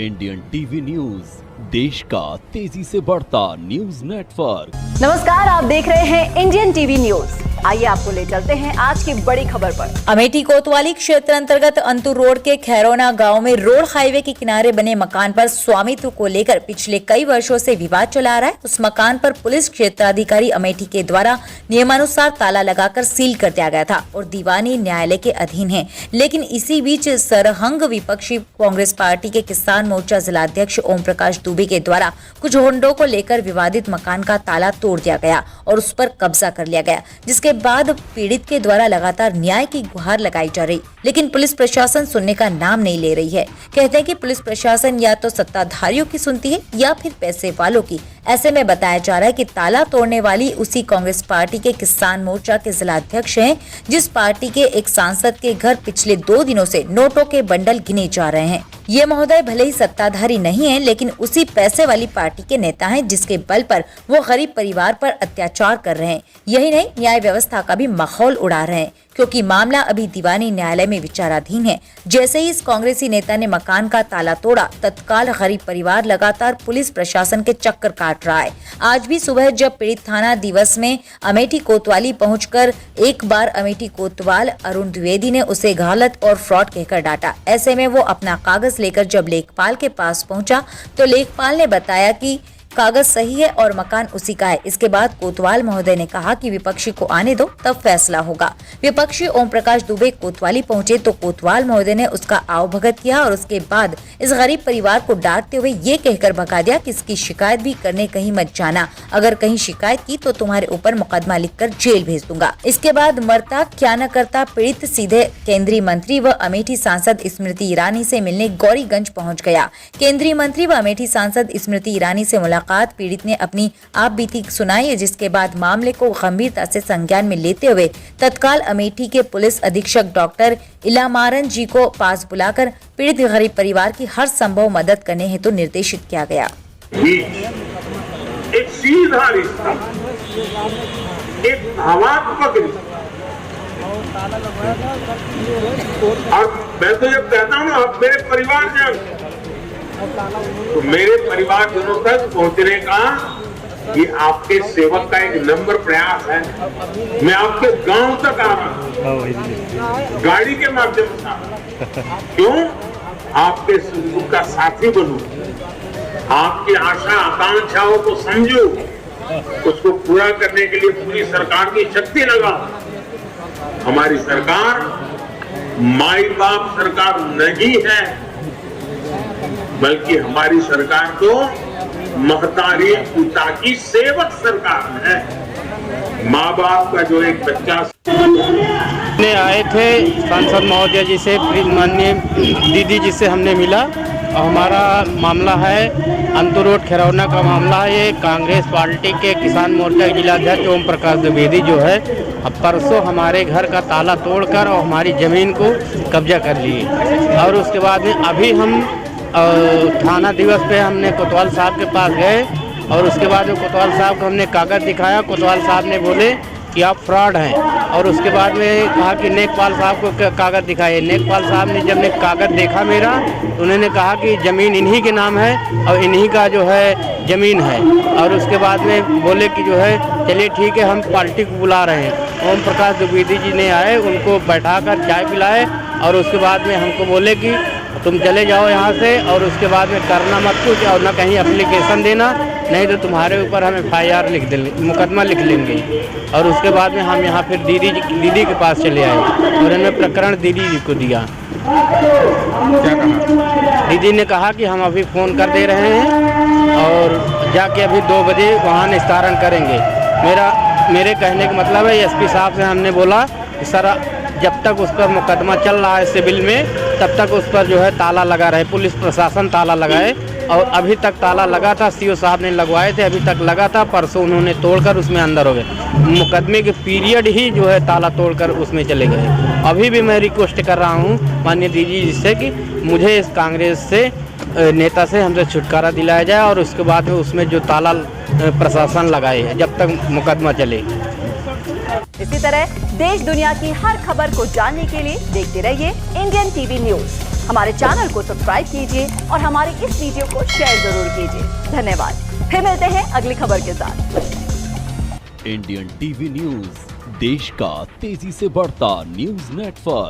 Indian TV news, देश का तेजी से बढ़ता न्यूज नेटवर्क। नमस्कार, आप देख रहे हैं इंडियन टीवी न्यूज। आइए आपको ले चलते हैं आज की बड़ी खबर पर। अमेठी कोतवाली क्षेत्र अंतर्गत अंतुर रोड के खैरोना गांव में रोड हाईवे के किनारे बने मकान पर स्वामित्व को लेकर पिछले कई वर्षों से विवाद चला आ रहा है। उस मकान पर पुलिस क्षेत्राधिकारी अमेठी के द्वारा नियमानुसार ताला लगाकर सील कर दिया गया था और दीवानी न्यायालय के अधीन है। लेकिन इसी बीच सरहंग विपक्षी कांग्रेस पार्टी के किसान मोर्चा जिलाध्यक्ष ओम प्रकाश दुबे के द्वारा कुछ होंडों को लेकर विवादित मकान का ताला तोड़ दिया गया और उस पर कब्जा कर लिया गया, जिसके बाद पीड़ित के द्वारा लगातार न्याय की गुहार लगाई जा रही, लेकिन पुलिस प्रशासन सुनने का नाम नहीं ले रही है। कहते हैं कि पुलिस प्रशासन या तो सत्ताधारियों की सुनती है या फिर पैसे वालों की। ऐसे में बताया जा रहा है कि ताला तोड़ने वाली उसी कांग्रेस पार्टी के किसान मोर्चा के जिलाध्यक्ष हैं, जिस पार्टी के एक सांसद के घर पिछले 2 दिनों से नोटों के बंडल गिने जा रहे हैं। ये महोदय भले ही सत्ताधारी नहीं है, लेकिन उसी पैसे वाली पार्टी के नेता हैं, जिसके बल पर वो गरीब परिवार पर अत्याचार कर रहे हैं। यही नहीं, न्याय व्यवस्था का भी माहौल उड़ा रहे हैं, क्योंकि मामला अभी दीवानी न्यायालय में विचाराधीन है। जैसे ही इस कांग्रेसी नेता ने मकान का ताला तोड़ा, तत्काल गरीब परिवार लगातार पुलिस प्रशासन के चक्कर काट रहा है। आज भी सुबह जब पीड़ित थाना दिवस में अमेठी कोतवाली पहुंचकर एक बार अमेठी कोतवाल अरुण द्विवेदी ने उसे गलत और फ्रॉड कहकर डांटा। ऐसे में वो अपना कागज लेकर जब लेखपाल के पास पहुंचा तो लेखपाल ने बताया कि कागज सही है और मकान उसी का है। इसके बाद कोतवाल महोदय ने कहा कि विपक्षी को आने दो, तब फैसला होगा। विपक्षी ओम प्रकाश दुबे कोतवाली पहुंचे तो कोतवाल महोदय ने उसका आवभगत किया और उसके बाद इस गरीब परिवार को डांटते हुए ये कहकर भगा दिया कि इसकी शिकायत भी करने कहीं मत जाना, अगर कहीं शिकायत की तो तुम्हारे ऊपर मुकदमा लिखकर जेल भेज दूंगा। इसके बाद मरता क्या न करता पीड़ित सीधे केंद्रीय मंत्री व अमेठी सांसद स्मृति ईरानी से मिलने गौरीगंज पहुँच गया। केंद्रीय मंत्री व अमेठी सांसद स्मृति ईरानी से पीड़ित ने अपनी आप बीती सुनाई, जिसके बाद मामले को गंभीरता से संज्ञान में लेते हुए तत्काल अमेठी के पुलिस अधीक्षक डॉक्टर इलामारन जी को पास बुलाकर पीड़ित गरीब परिवार की हर संभव मदद करने हेतु निर्देशित किया गया। एक सीधा रिश्ता, एक भावात्मक रिश्ता, और मैं तो जब कहता हूँ आप मेरे परिवार जब तो मेरे परिवारजनों तक पहुंचने का ये आपके सेवक का एक नंबर प्रयास है। मैं आपके गांव तक आ रहा हूं गाड़ी के माध्यम से। क्यों? आपके सुख का साथी बनूं, आपकी आशा आकांक्षाओं को समझूं, उसको पूरा करने के लिए पूरी सरकार की शक्ति लगा। हमारी सरकार माई बाप सरकार नहीं है, बल्कि हमारी सरकार तो महतारी पिता की सेवक सरकार है। माँ बाप का जो एक बच्चा ने आए थे सांसद महोदय जी से, माननीय दीदी जी से हमने मिला और हमारा मामला है अंतुर रोड खैरौना का मामला है। ये कांग्रेस पार्टी के किसान मोर्चा के जिलाध्यक्ष ओम प्रकाश द्विवेदी जो है अब परसों हमारे घर का ताला तोड़कर और हमारी ज़मीन को कब्जा कर लिए। और उसके बाद में अभी हम थाना दिवस पे हमने कोतवाल साहब के पास गए और उसके बाद कोतवाल साहब को हमने कागज़ दिखाया। कोतवाल साहब ने बोले कि आप फ्रॉड हैं, और उसके बाद में कहा कि नेकपाल साहब को कागज़ दिखाए। नेकपाल साहब ने जब कागज़ देखा मेरा तो उन्होंने कहा कि ज़मीन इन्हीं के नाम है और इन्हीं का जो है ज़मीन है। और उसके बाद में बोले कि जो है चलिए ठीक है, हम पार्टी को बुला रहे हैं। ओम प्रकाश द्विवेदी जी ने आए, उनको बैठाकर चाय पिलाए और उसके बाद में हमको बोले कि तुम चले जाओ यहाँ से, और उसके बाद में करना मत कुछ और ना कहीं एप्लीकेशन देना, नहीं तो तुम्हारे ऊपर हम FIR लिख देंगे, मुकदमा लिख लेंगे। और उसके बाद में हम यहाँ फिर दीदी के पास चले आए और इन्होंने प्रकरण दीदी जी को दिया। क्या कहा? दीदी ने कहा कि हम अभी फ़ोन कर दे रहे हैं और जाके अभी 2 बजे वहाँ निस्तारण करेंगे। मेरे कहने का मतलब है SP साहब से हमने बोला कि सर जब तक उस पर मुकदमा चल रहा है सिविल में, तब तक उस पर जो है ताला लगा रहे, पुलिस प्रशासन ताला लगाए। और अभी तक ताला लगा था, CO साहब ने लगवाए थे, अभी तक लगा था। परसों उन्होंने तोड़कर उसमें अंदर हो गए। मुकदमे के पीरियड ही जो है ताला तोड़कर उसमें चले गए। अभी भी मैं रिक्वेस्ट कर रहा हूँ माननीय दीदी जी से कि मुझे इस कांग्रेस से नेता से हमसे छुटकारा दिलाया जाए और उसके बाद उसमें जो ताला प्रशासन लगाए जब तक मुकदमा चले। इसी तरह देश दुनिया की हर खबर को जानने के लिए देखते रहिए इंडियन टीवी न्यूज। हमारे चैनल को सब्सक्राइब कीजिए और हमारी इस वीडियो को शेयर जरूर कीजिए। धन्यवाद। फिर मिलते हैं अगली खबर के साथ। इंडियन टीवी न्यूज, देश का तेजी से बढ़ता न्यूज नेटवर्क।